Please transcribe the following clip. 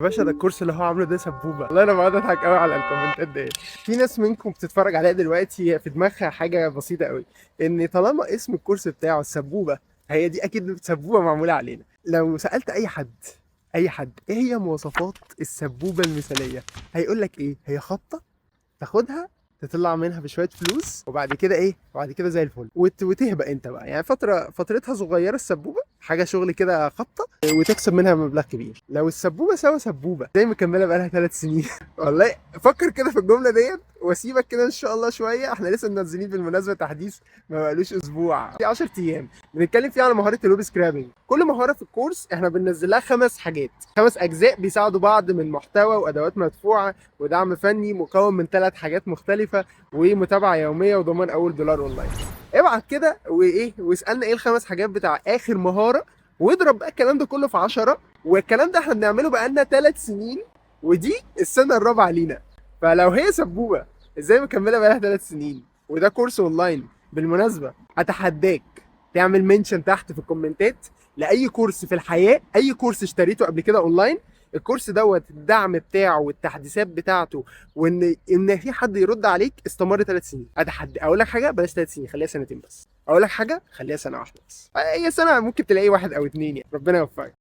يا باشا ده الكورس اللي هو عامله ده سبوبه. والله انا بقعد اضحك قوي على الكومنتات دي. في ناس منكم بتتفرج عليها دلوقتي هي في دماغها حاجه بسيطه قوي، ان طالما اسم الكورس بتاعه السبوبه هي دي اكيد سبوبه معموله علينا. لو سالت اي حد ايه هي مواصفات السبوبه المثاليه، هيقول لك ايه؟ هي خبطه تاخدها تطلع منها بشويه فلوس، وبعد كده ايه؟ وبعد كده زي الفل وتهبق انت بقى. يعني فترتها صغيره السبوبه، حاجه شغل كده خبطه، وتكسب منها مبلغ كبير. لو السبوبه سوا سبوبه زي مكمله بقالها 3 سنين والله فكر كده في الجمله ديت واسيبك كده ان شاء الله شويه. احنا لسه منزلين بالمناسبه تحديث ما بقالوش اسبوع، في 10 ايام بنتكلم فيه على مهاره الويب سكرابنج. كل مهاره في الكورس احنا بننزل لها 5 حاجات، 5 اجزاء بيساعدوا بعض من محتوى وادوات مدفوعه ودعم فني مكون من 3 حاجات مختلفه ومتابعه يوميه وضمان اول دولار اونلاين. ابعت كده وايه واسالنا ايه ال5 حاجات بتاع اخر مهاره، واضرب بقى الكلام ده كله في 10. والكلام ده احنا بنعمله بقالنا 3 سنين، ودي السنه الرابعه لينا. فلو هي سبوبه ازاي مكمله بقالها 3 سنين وده كورس اونلاين بالمناسبه، اتحداك تعمل منشن تحت في الكومنتات لاي كورس في الحياه، اي كورس اشتريته قبل كده اونلاين، الكورس دوت الدعم بتاعه والتحديثات بتاعته، وان في حد يرد عليك استمر 3 سنين. اتحدى اقول لك حاجه، بلاش 3 سنين خليها سنتين بس. اقول لك حاجه، خليها سنه واحده بس. هي سنه ممكن تلاقي واحد او اتنين، يعني ربنا يوفقك.